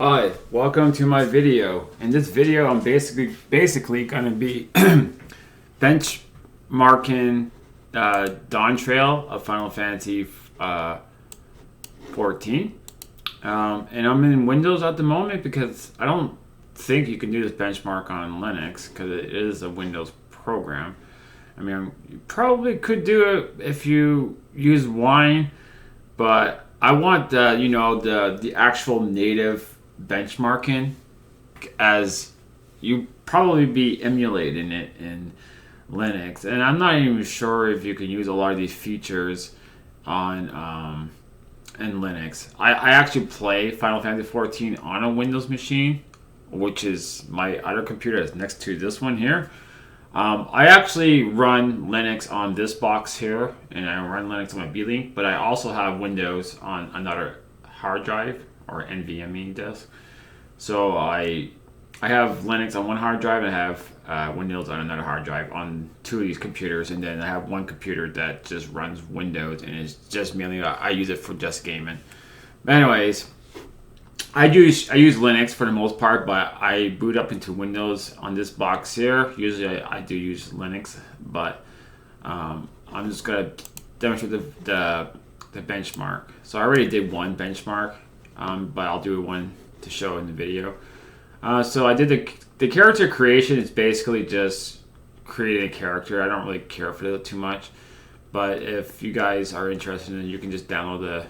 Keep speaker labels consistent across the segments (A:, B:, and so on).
A: Hi, welcome to my video. In this video, I'm basically going to be benchmarking Dawntrail of Final Fantasy 14. And I'm in Windows at the moment because I don't think you can do this benchmark on Linux because it is a Windows program. I mean, you probably could do it if you use Wine, but I want the actual native benchmarking, as you probably be emulating it in Linux, and I'm not even sure if you can use a lot of these features on in Linux. I actually play Final Fantasy 14 on a Windows machine, which is my other computer that's next to this one here. I actually run Linux on this box here, and I run Linux on my B-Link, but I also have Windows on another hard drive or NVMe disk. So I have Linux on one hard drive, and I have Windows on another hard drive on two of these computers, and then I have one computer that just runs Windows, and it's just mainly I use it for just gaming. But anyways, I use Linux for the most part, but I boot up into Windows on this box here. Usually I do use Linux, but I'm just gonna demonstrate the benchmark. So I already did one benchmark, but I'll do one to show in the video. So I did the character creation is basically just creating a character. I don't really care for it too much, but if you guys are interested in it, you can just download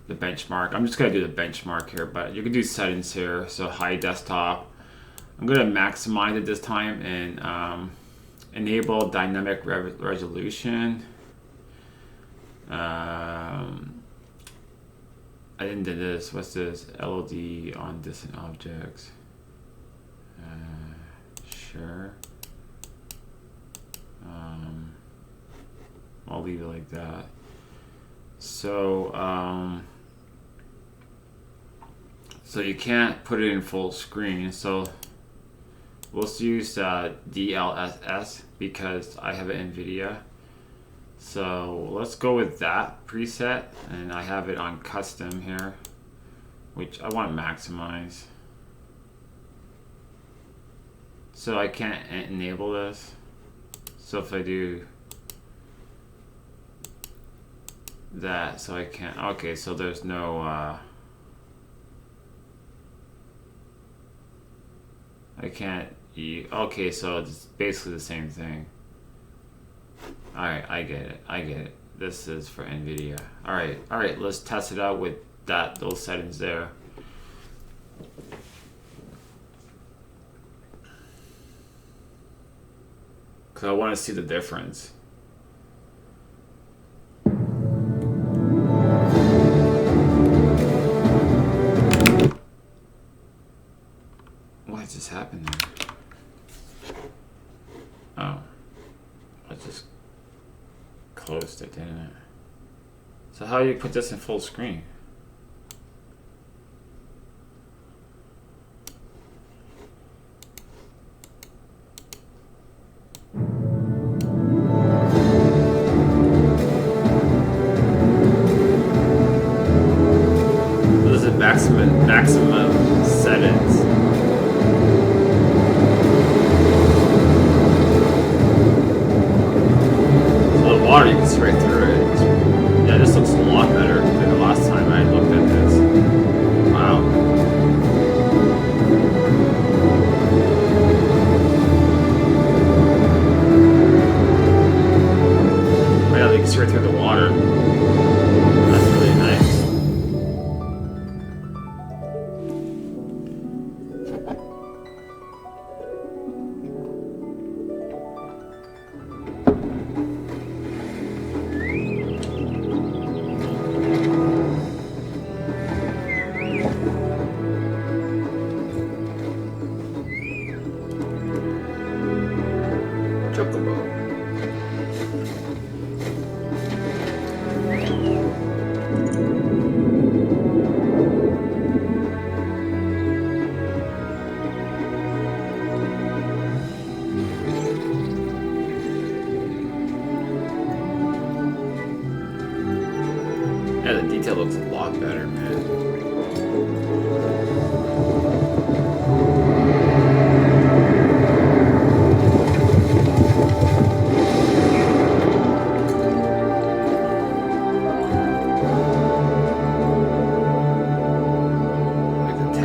A: the benchmark. I'm just gonna do the benchmark here, but you can do settings here. So high desktop. I'm gonna maximize it this time and enable dynamic resolution. I didn't do this. What's this? LOD on distant objects. Sure. I'll leave it like that. So, so you can't put it in full screen. So we'll use DLSS because I have an nVidia. So let's go with that preset, and I have it on custom here, which I want to maximize. So I can't enable this. So if I do that, so I can't. Okay, so there's no. I can't. Okay, so it's basically the same thing. Alright, I get it. This is for nVidia. Alright, let's test it out with those settings there. Because I want to see the difference. What just happened there? Oh. I just closed it, didn't it? So how do you put this in full screen? This is maximum settings. So the water, you can see right through it. Yeah, this looks a lot better than the last time I looked at this. Wow. Yeah, you can see right through the water. That's really nice. Chocobo. Yeah, the detail looks a lot better, man.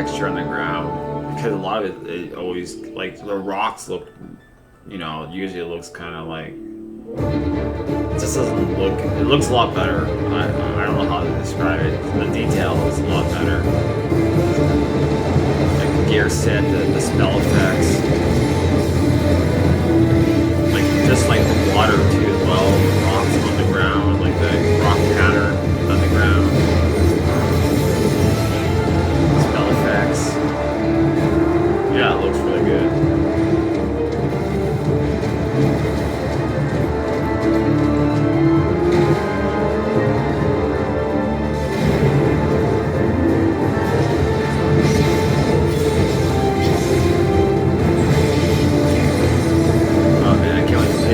A: texture on the ground, because a lot of it always, like, the rocks look, you know, usually it looks kind of like, it just doesn't look, it looks a lot better. I don't know how to describe it. The detail is a lot better. Like the gear set, the spell effects, like just like the water too as well, the rocks on the ground, like the rock pattern on the ground, spell effects. Yeah, it looks really good.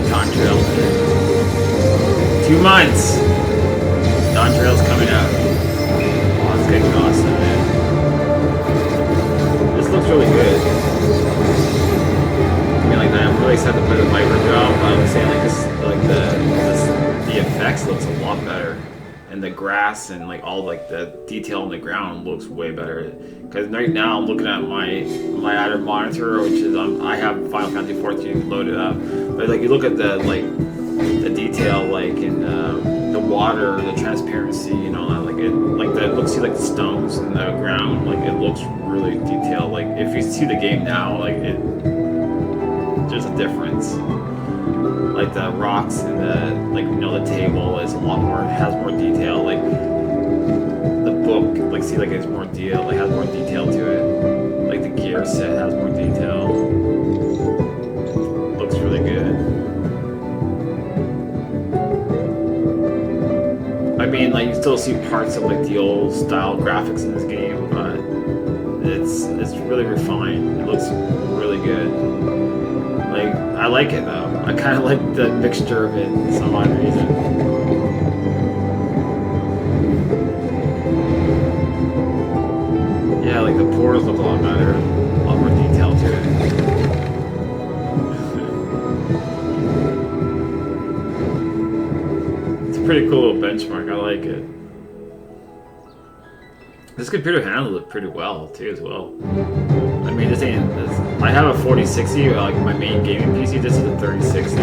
A: Dawntrail in 2 months. Dawntrail's coming out. Oh, it's getting awesome, man. This looks really good. I mean, like, I'm really excited to play the Viper job. I was saying, like, this, like the effects looks a lot better, and the grass and like all like the detail on the ground looks way better. Because right now I'm looking at my other monitor, which is I have Final Fantasy XIV loaded up. But like you look at the detail, like in the water, the transparency, you know, like it looks like the stones in the ground, like it looks really detailed. Like if you see the game now, like there's a difference. Like the rocks and the the table is a lot more, has more detail. Like the book, like see, like it's more deal, like has more detail to it. Like the gear set has more detail. Looks really good. I mean, like you still see parts of like the old style graphics in this game, but it's really refined. It looks really good. Like I like it though. I kind of like the mixture of it for some odd reason. Yeah, like the pores look a lot better, a lot more detail to it. It's a pretty cool benchmark. I like it. This computer handles it pretty well too, as well. I mean, this ain't this. I have a 4060, like my main gaming PC. This is a 3060,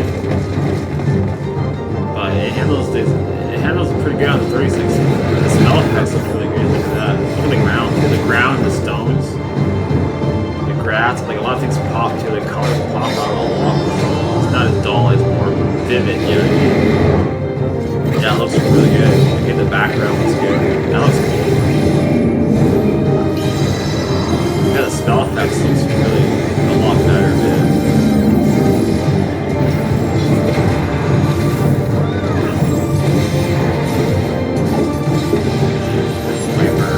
A: but it handles this. It handles pretty good on the 3060. The smell effects look really good. Look at that. Look at the ground. The ground, the stones, the grass. Like a lot of things pop too. The colors pop out a lot. It's not as dull. It's more vivid. You know what I mean? Yeah, it looks really good. Again, the background looks good. That looks cool. Yeah, the spell effects looks really a lot better, man. Viper.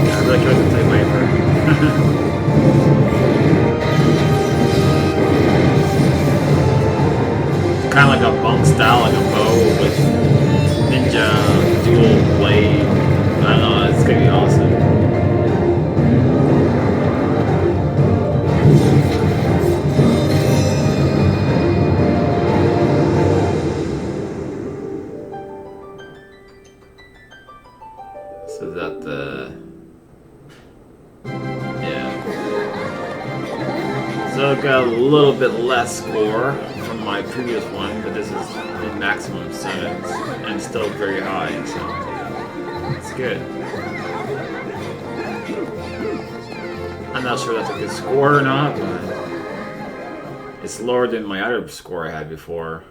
A: Yeah, I really can't wait to play Viper. Kind of like a bump style, like a bow with ninja dual blade. I don't know, it's gonna be awesome. So is that the... yeah. So I got a little bit less score from my previous one, but this is in maximum settings and still very high, so it's good. I'm not sure that's a good score or not, but it's lower than my other score I had before.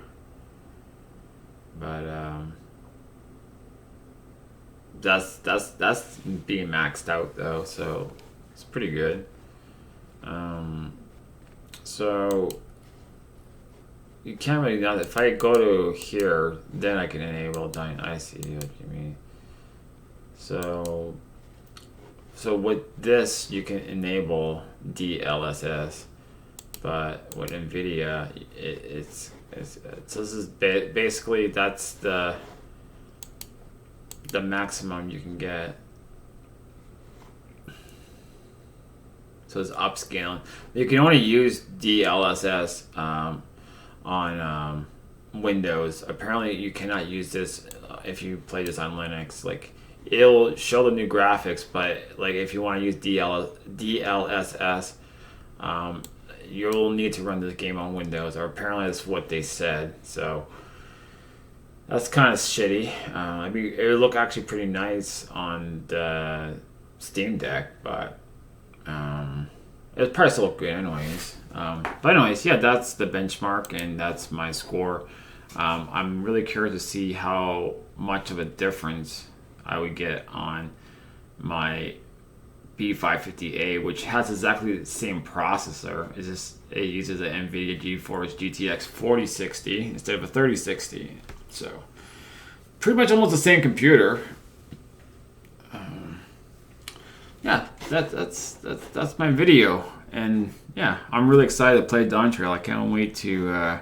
A: But that's being maxed out though, so it's pretty good. So you can't really know that. If I go to here, then I can enable I see what you mean. So with this you can enable DLSS, but with nVidia so this is basically that's the maximum you can get. So it's upscaling. You can only use DLSS on Windows. Apparently you cannot use this if you play this on Linux. Like it'll show the new graphics, but like if you want to use DLSS, you'll need to run this game on Windows, or apparently that's what they said. So that's kind of shitty. I mean, it would look actually pretty nice on the Steam Deck, but it probably still look good anyways. But anyways, yeah, that's the benchmark and that's my score. I'm really curious to see how much of a difference I would get on my B550-A, which has exactly the same processor. It's just it uses an nVidia GeForce GTX 4060 instead of a 3060. So pretty much almost the same computer. Yeah, that's my video, and yeah, I'm really excited to play Dawntrail. I can't wait to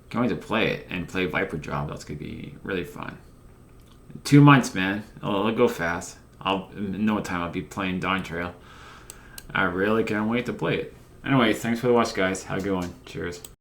A: play it and play Viper Job. That's gonna be really fun. 2 months, man. It'll go fast. In no time I'll be playing Dawntrail. I really can't wait to play it. Anyway, thanks for the watch, guys. Have a good one. Cheers.